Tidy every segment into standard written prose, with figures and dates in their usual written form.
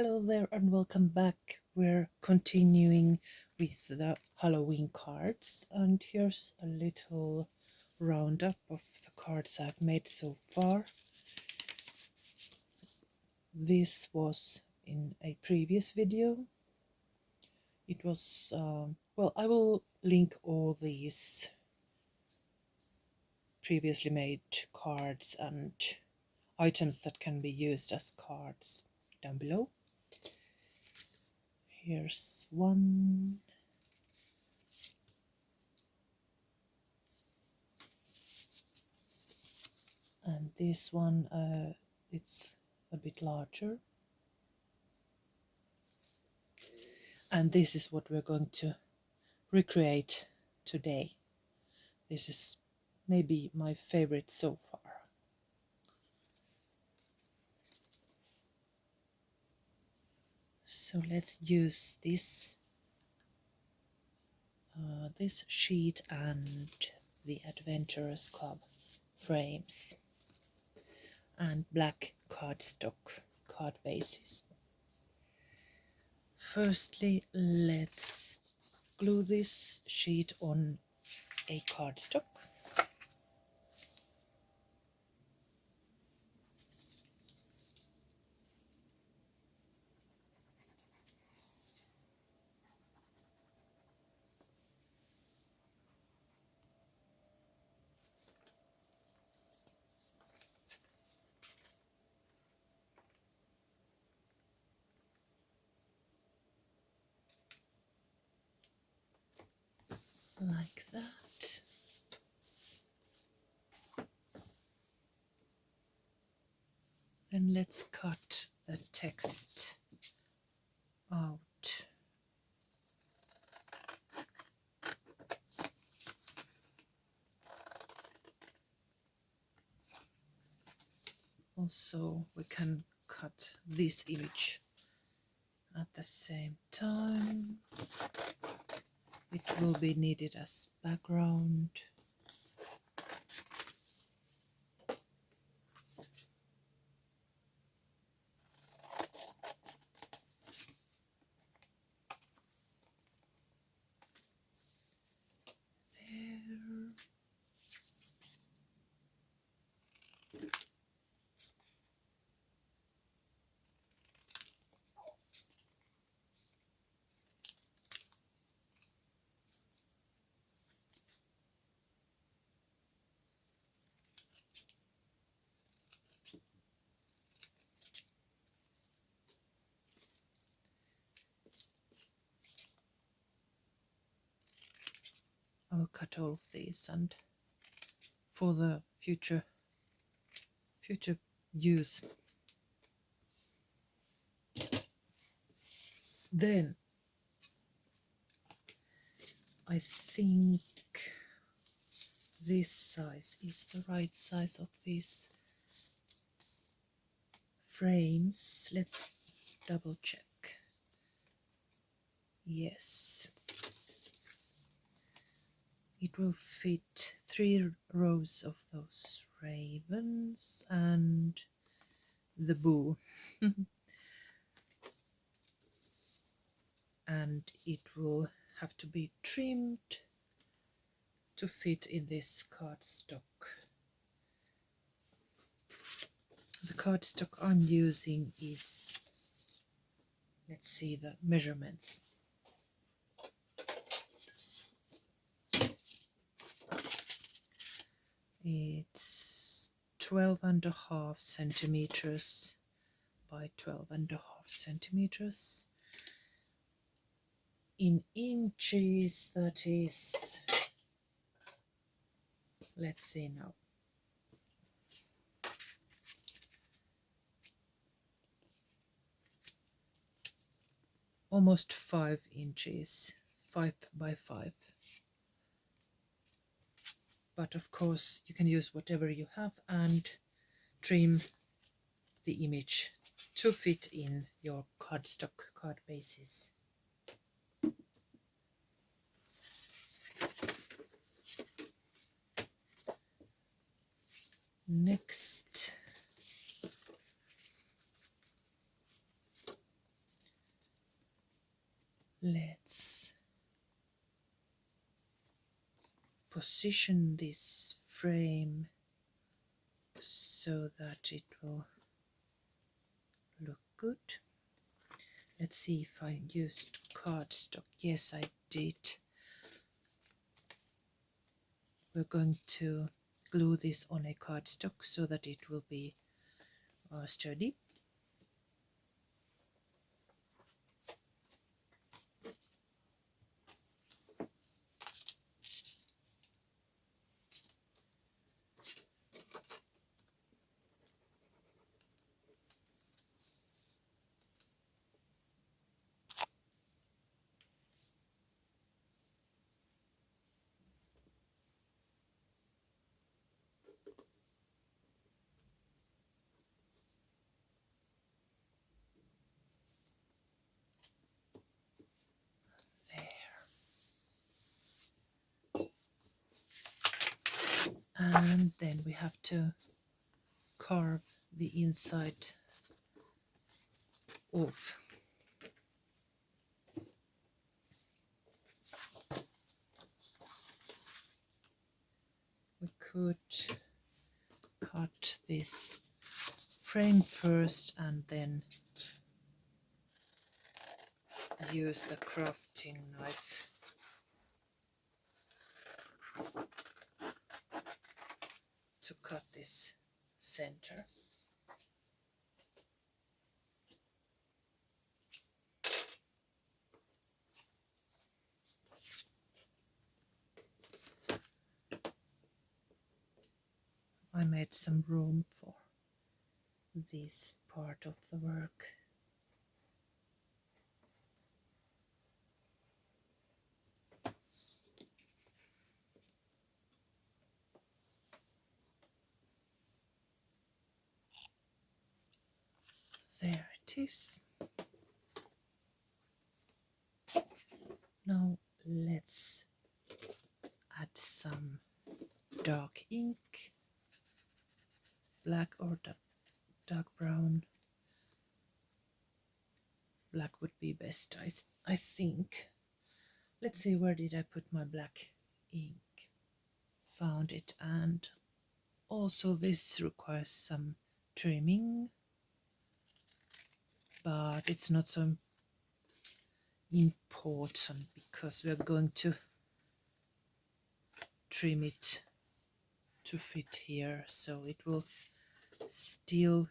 Hello there and welcome back. We're continuing with the Halloween cards, and here's a little roundup of the cards I've made so far. This was in a previous video. It was, well, I will link all these previously made cards and items that can be used as cards down below. Here's one. And this one, it's a bit larger. And this is what we're going to recreate today. This is maybe my favorite so far. So let's use this sheet and the Adventurers Club frames and black cardstock card bases. Firstly, let's glue this sheet on a cardstock. Like that. Then let's cut the text out. Also, we can cut this image at the same time. It will be needed as background. There. I will cut all of these, and for the future use. Then I think this size is the right size of these frames. Let's double check. Yes, it will fit 3 rows of those ravens and the boo. And it will have to be trimmed to fit in this cardstock. The cardstock I'm using is, let's see the measurements. It's 12.5 centimeters by 12.5 centimeters. In inches, that is, let's see now, almost 5 inches, 5 by 5. But of course you can use whatever you have and trim the image to fit in your cardstock card bases. Next, Let's position this frame so that it will look good. Let's see if I used cardstock. Yes, I did. We're going to glue this on a cardstock so that it will be sturdy. And then we have to carve the inside off. We could cut this frame first and then use the crafting knife to cut this center. I made some room for this part of the work. There it is. Now let's add some dark ink, black or dark brown. Black would be best, I think. Let's see, where did I put my black ink? Found it. And also this requires some trimming, but it's not so important because we are going to trim it to fit here, so it will still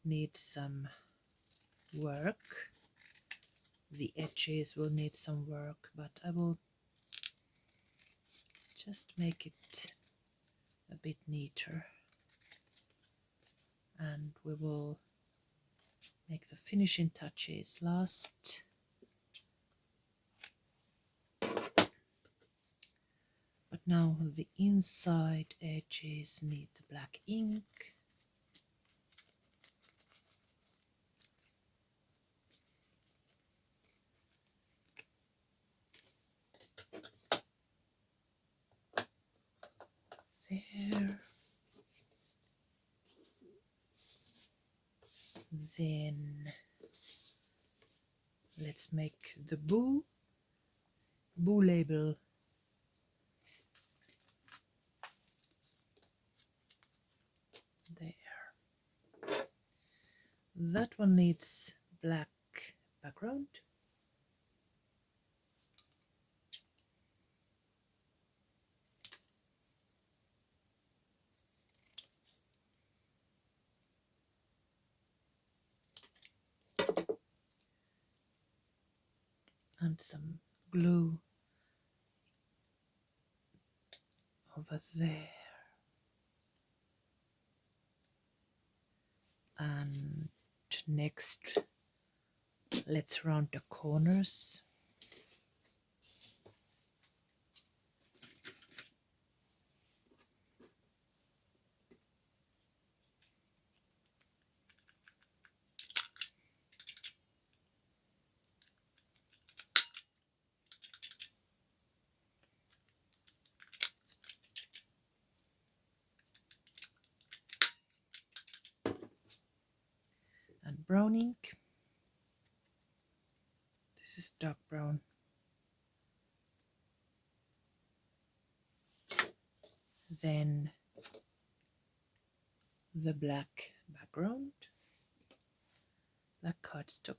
need some work. The edges will need some work, but I will just make it a bit neater, and we will make the finishing touches last. But now the inside edges need the black ink. There. Then let's make the boo label. There. That one needs black background. And some glue over there. And next, let's round the corners. And brown ink. This This is dark brown. Then the black background, black cardstock.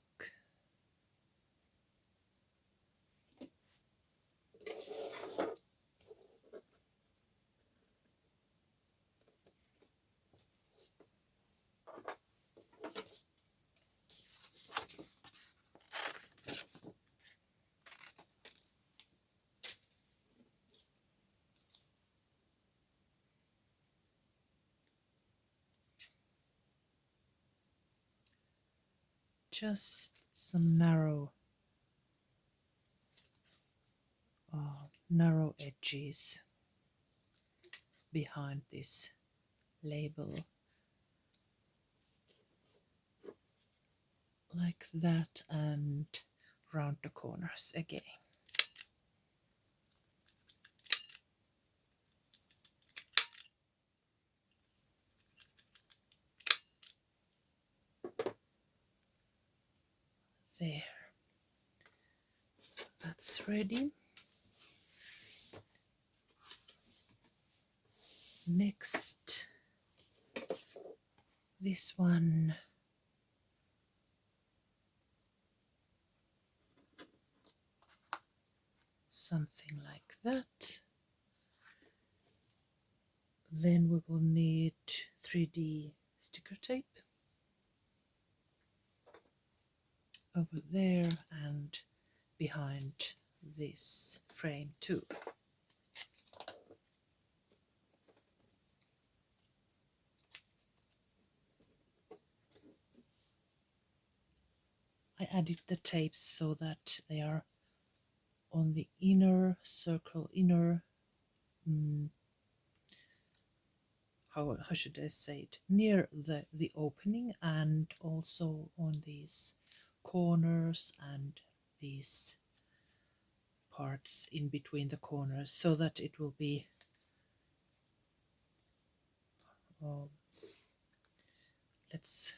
Just some narrow edges behind this label, like that, and round the corners again. There, that's ready. Next, this one. Something like that. Then we will need 3D sticker tape over there and behind this frame too. I added the tapes so that they are on the inner circle, how should I say it, near the opening, and also on these corners and these parts in between the corners, so that it will be let's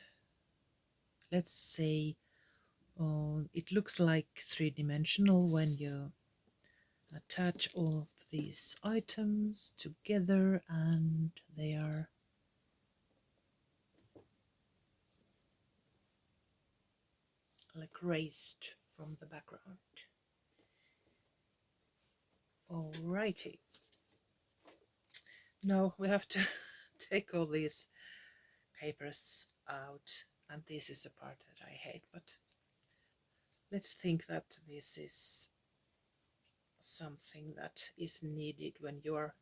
say it looks like three-dimensional when you attach all of these items together and they are like raised from the background. Alrighty. Now we have to take all these papers out, and this is the part that I hate, but let's think that this is something that is needed when you're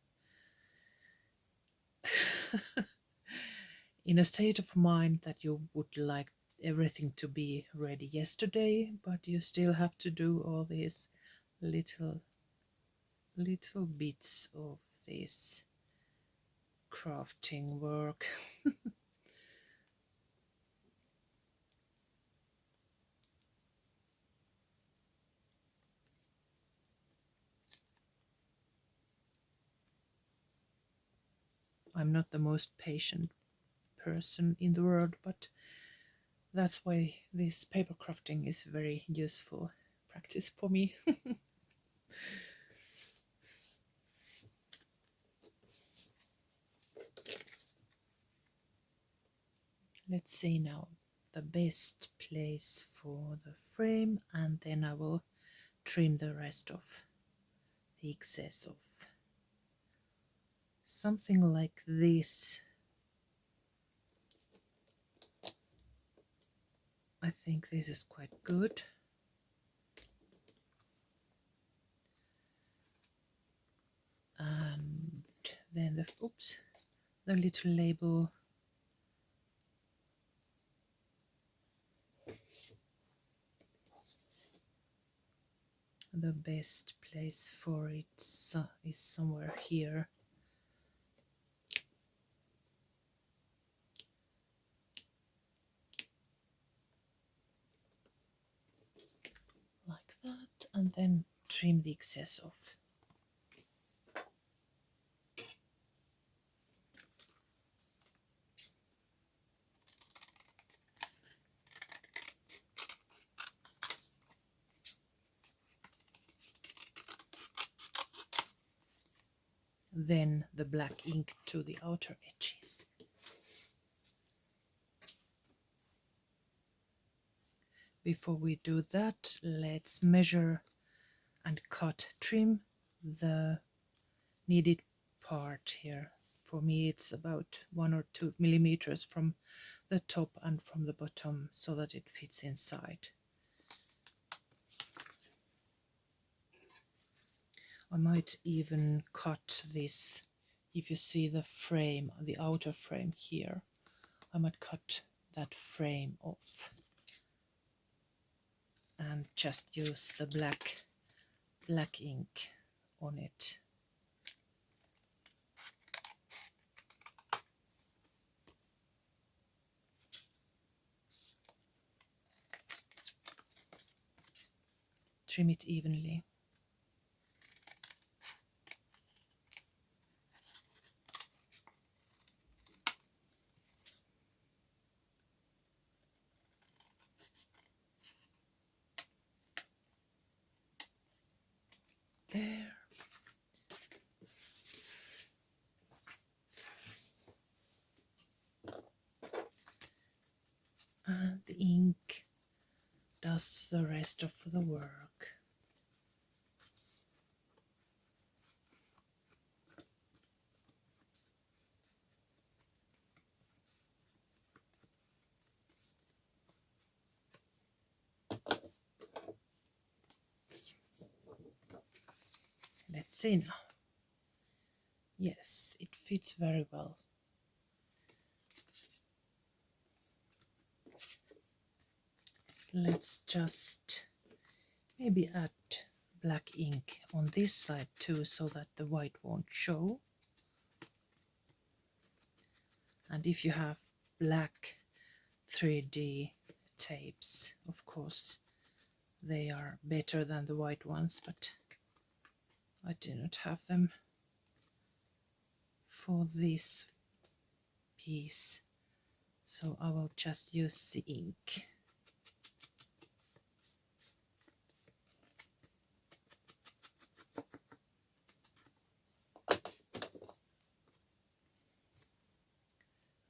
in a state of mind that you would like everything to be ready yesterday, but you still have to do all these little bits of this crafting work. I'm not the most patient person in the world, but that's why this paper crafting is very useful practice for me. Let's see now the best place for the frame, and then I will trim the rest of the excess of something like this. I think this is quite good. And then the little label. The best place for it is somewhere here. Like that, and then trim the excess off. then the black ink to the outer edges. Before we do that, let's measure and trim the needed part here. For me it's about 1 or 2 millimeters from the top and from the bottom so that it fits inside. I might even cut this. If you see the frame, the outer frame here, I might cut that frame off and just use the black ink on it. Trim it evenly. There. And the ink does the rest of the work. Let's see now. Yes, it fits very well. Let's just maybe add black ink on this side too so that the white won't show. And if you have black 3D tapes, of course they are better than the white ones, but I do not have them for this piece, so I will just use the ink.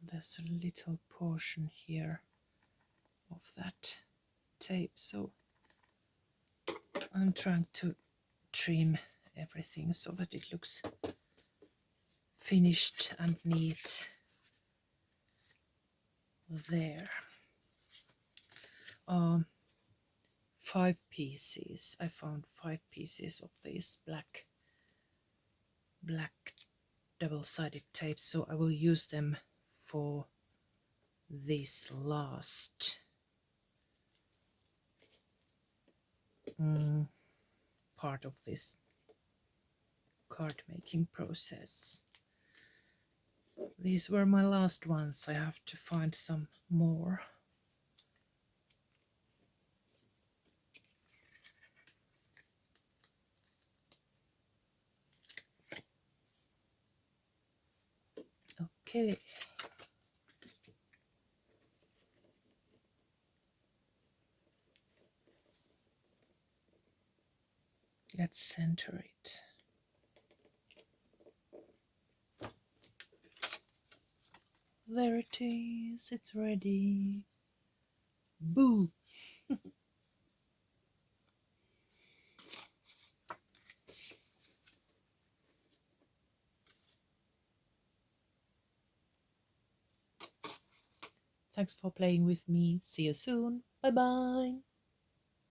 There's a little portion here of that tape, so I'm trying to trim everything so that it looks finished and neat. There. 5 pieces. I found 5 pieces of these black double-sided tape, so I will use them for this last part of this card making process. These were my last ones. I have to find some more. Okay. Let's center it. There it is, it's ready. Boo! Thanks for playing with me. See you soon. Bye bye.